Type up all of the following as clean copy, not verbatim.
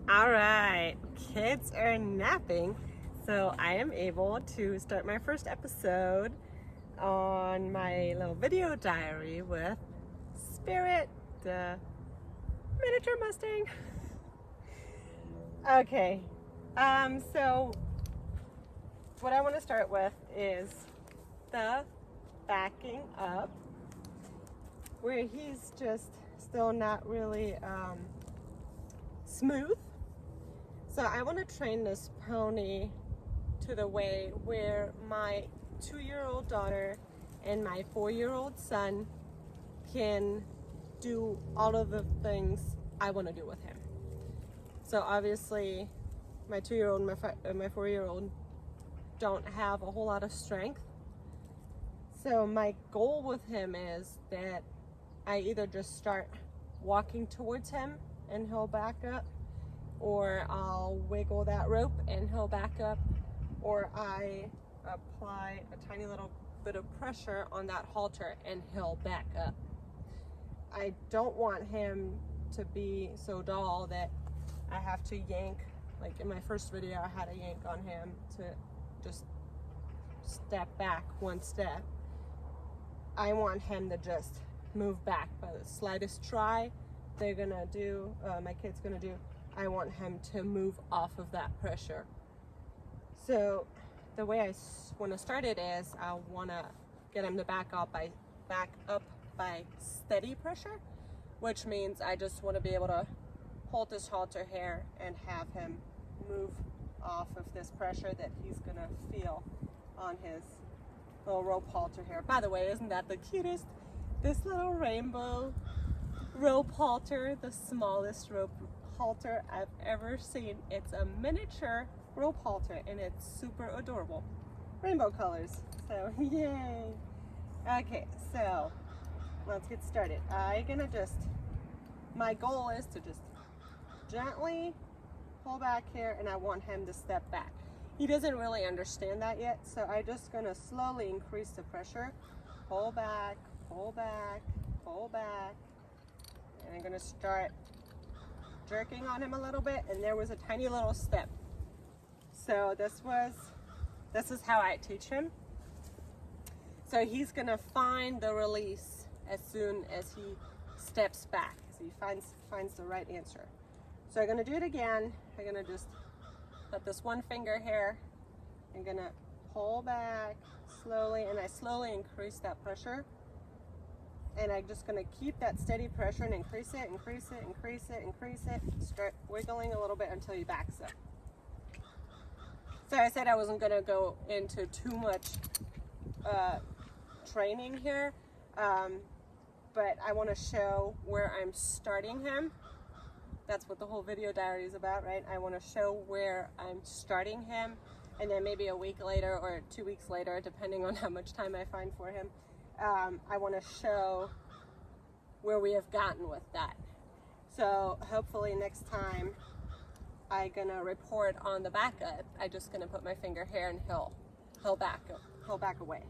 All right, kids are napping, so I am able to start my first episode on my little video diary with Spirit, the miniature Mustang. Okay, so what I want to start with is the backing up, where he's just still not really smooth. So I want to train this pony to the way where my 2-year-old daughter and my 4-year-old son can do all of the things I want to do with him. So obviously my 2-year-old and my 4-year-old don't have a whole lot of strength. So my goal with him is that I either just start walking towards him and he'll back up, or I'll wiggle that rope and he'll back up, or I apply a tiny little bit of pressure on that halter and he'll back up. I don't want him to be so dull that I have to yank. Like in my first video, I had to yank on him to just step back one step. I want him to just move back by the slightest try they're gonna do, my kid's gonna do. I want him to move off of that pressure. So the way I want to start it is I want to get him to back up by steady pressure, which means I just want to be able to hold this halter here and have him move off of this pressure that he's gonna feel on his little rope halter here. By the way, isn't that the cutest? This little rainbow rope halter, the smallest rope halter I've ever seen. It's a miniature rope halter and it's super adorable. Rainbow colors, so yay. Okay, so let's get started. My goal is to just gently pull back here, and I want him to step back. He doesn't really understand that yet, so I'm just gonna slowly increase the pressure. Pull back, pull back, pull back. And I'm gonna start jerking on him a little bit, and there was a tiny little step. So this is how I teach him. So he's gonna find the release as soon as he steps back. So he finds the right answer. So I'm gonna do it again. I'm gonna just put this one finger here. I'm gonna pull back slowly, and I slowly increase that pressure. And I'm just gonna keep that steady pressure and increase it, increase it, increase it, increase it. Start wiggling a little bit until he backs up. So I said I wasn't gonna go into too much training here, but I wanna show where I'm starting him. That's what the whole video diary is about, right? I wanna show where I'm starting him, and then maybe a week later or 2 weeks later, depending on how much time I find for him, I want to show where we have gotten with that. So hopefully next time I'm gonna report on the backup. I'm just gonna put my finger here and he'll back away.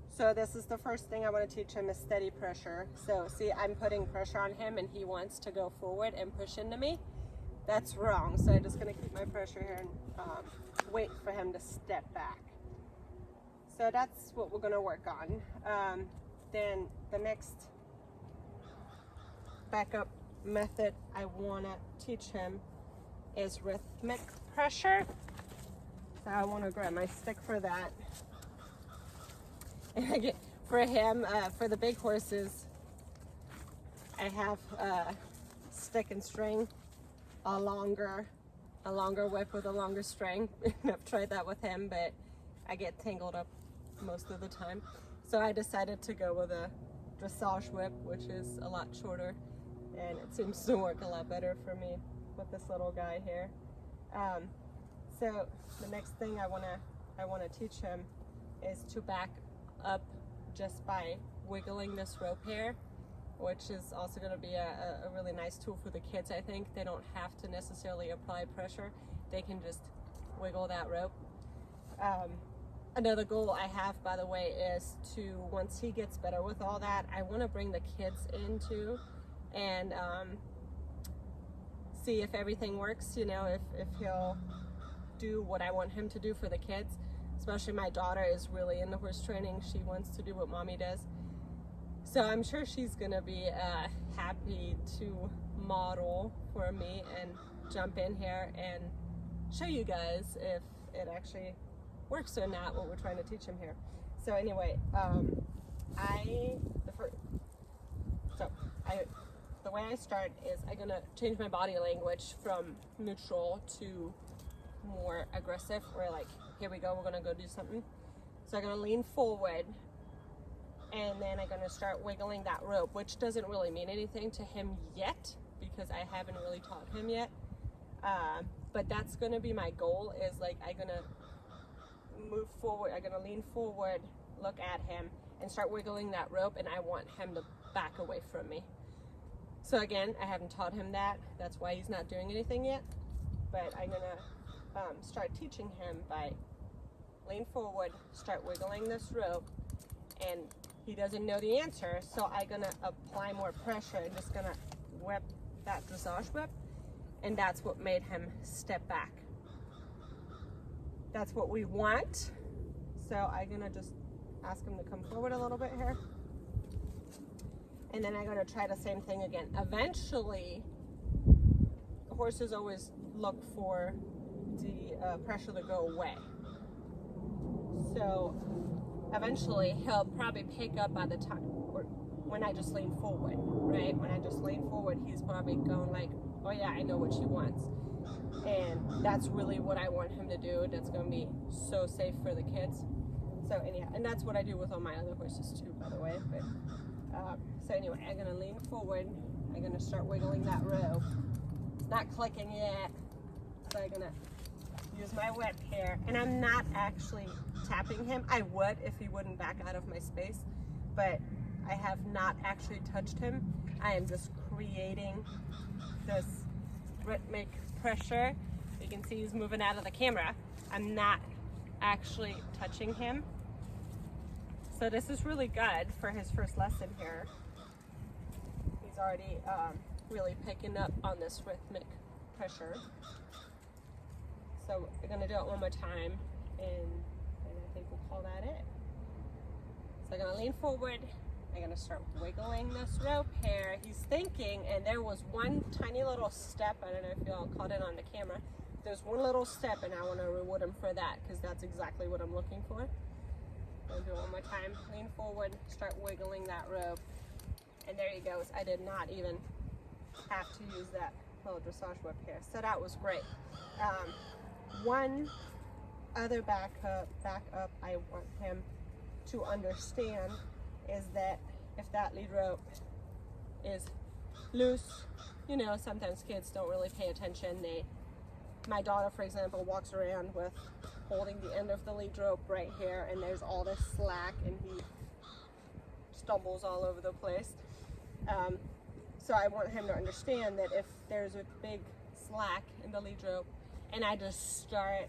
So this is the first thing I want to teach him, is steady pressure. So see, I'm putting pressure on him and he wants to go forward and push into me. That's wrong. So I'm just gonna keep my pressure here and wait for him to step back. So that's what we're gonna work on. Then the next backup method I wanna teach him is rhythmic pressure. So I wanna grab my stick for that. And again, for him, for the big horses, I have stick and string, a longer whip with a longer string. I've tried that with him, but I get tangled up most of the time. So I decided to go with a dressage whip, which is a lot shorter, and it seems to work a lot better for me with this little guy here. So the next thing I wanna teach him is to back up just by wiggling this rope here, which is also going to be a really nice tool for the kids. I think they don't have to necessarily apply pressure. They can just wiggle that rope. Another goal I have, by the way, is to, once he gets better with all that, I want to bring the kids in too and see if everything works, you know, if he'll do what I want him to do for the kids. Especially my daughter is really into horse training. She wants to do what mommy does. So I'm sure she's gonna be happy to model for me and jump in here and show you guys if it actually works or not, what we're trying to teach him here. So anyway, the way I start is I'm gonna change my body language from neutral to more aggressive, or like, here we go, we're gonna go do something. So I'm gonna lean forward, and then I'm gonna start wiggling that rope, which doesn't really mean anything to him yet because I haven't really taught him yet. But that's gonna be my goal, is like I'm gonna move forward, I'm gonna lean forward, look at him, and start wiggling that rope, and I want him to back away from me. So again, I haven't taught him that. That's why he's not doing anything yet. But I'm gonna start teaching him by lean forward, start wiggling this rope, and he doesn't know the answer, so I'm gonna apply more pressure. I'm just gonna whip that dressage whip, and that's what made him step back. That's what we want. So I'm gonna just ask him to come forward a little bit here. And then I'm gonna try the same thing again. Eventually, horses always look for the pressure to go away. So eventually he'll probably pick up by the time, or when I just lean forward, right? When I just lean forward, he's probably going like, oh yeah, I know what she wants. And that's really what I want him to do. That's gonna be so safe for the kids. So anyhow, and that's what I do with all my other horses too, by the way. But so anyway, I'm gonna lean forward. I'm gonna start wiggling that rope. It's not clicking yet, so I'm gonna use my whip here. And I'm not actually tapping him. I would if he wouldn't back out of my space, but I have not actually touched him. I am just creating this rhythmic pressure. You can see he's moving out of the camera. I'm not actually touching him. So this is really good for his first lesson here. He's already really picking up on this rhythmic pressure. So we're gonna do it one more time, and I think we'll call that it. So I'm gonna lean forward. I'm gonna start wiggling this rope here. He's thinking, and there was one tiny little step. I don't know if y'all caught it on the camera. There's one little step, and I want to reward him for that because that's exactly what I'm looking for. I'll do it one more time. Lean forward, start wiggling that rope, and there he goes. I did not even have to use that little dressage whip here, so that was great. One other back up I want him to understand is that if that lead rope is loose, you know, sometimes kids don't really pay attention. My daughter, for example, walks around with holding the end of the lead rope right here, and there's all this slack, and he stumbles all over the place. So I want him to understand that if there's a big slack in the lead rope, and I just start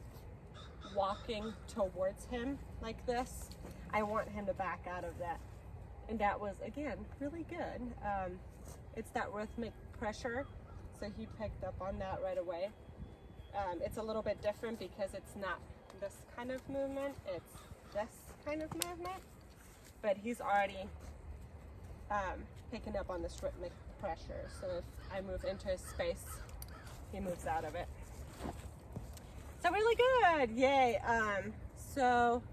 walking towards him like this, I want him to back out of that. And that was, again, really good. It's that rhythmic pressure, so he picked up on that right away. It's a little bit different because it's not this kind of movement, it's this kind of movement, but he's already picking up on this rhythmic pressure. So if I move into his space, he moves out of it. So really good, yay. So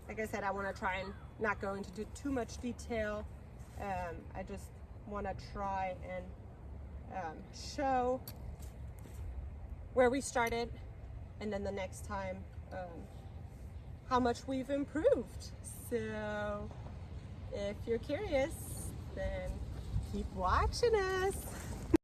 like I said, I want to try and not go into too much detail. I just want to try and show where we started, and then the next time how much we've improved. So if you're curious, then keep watching us.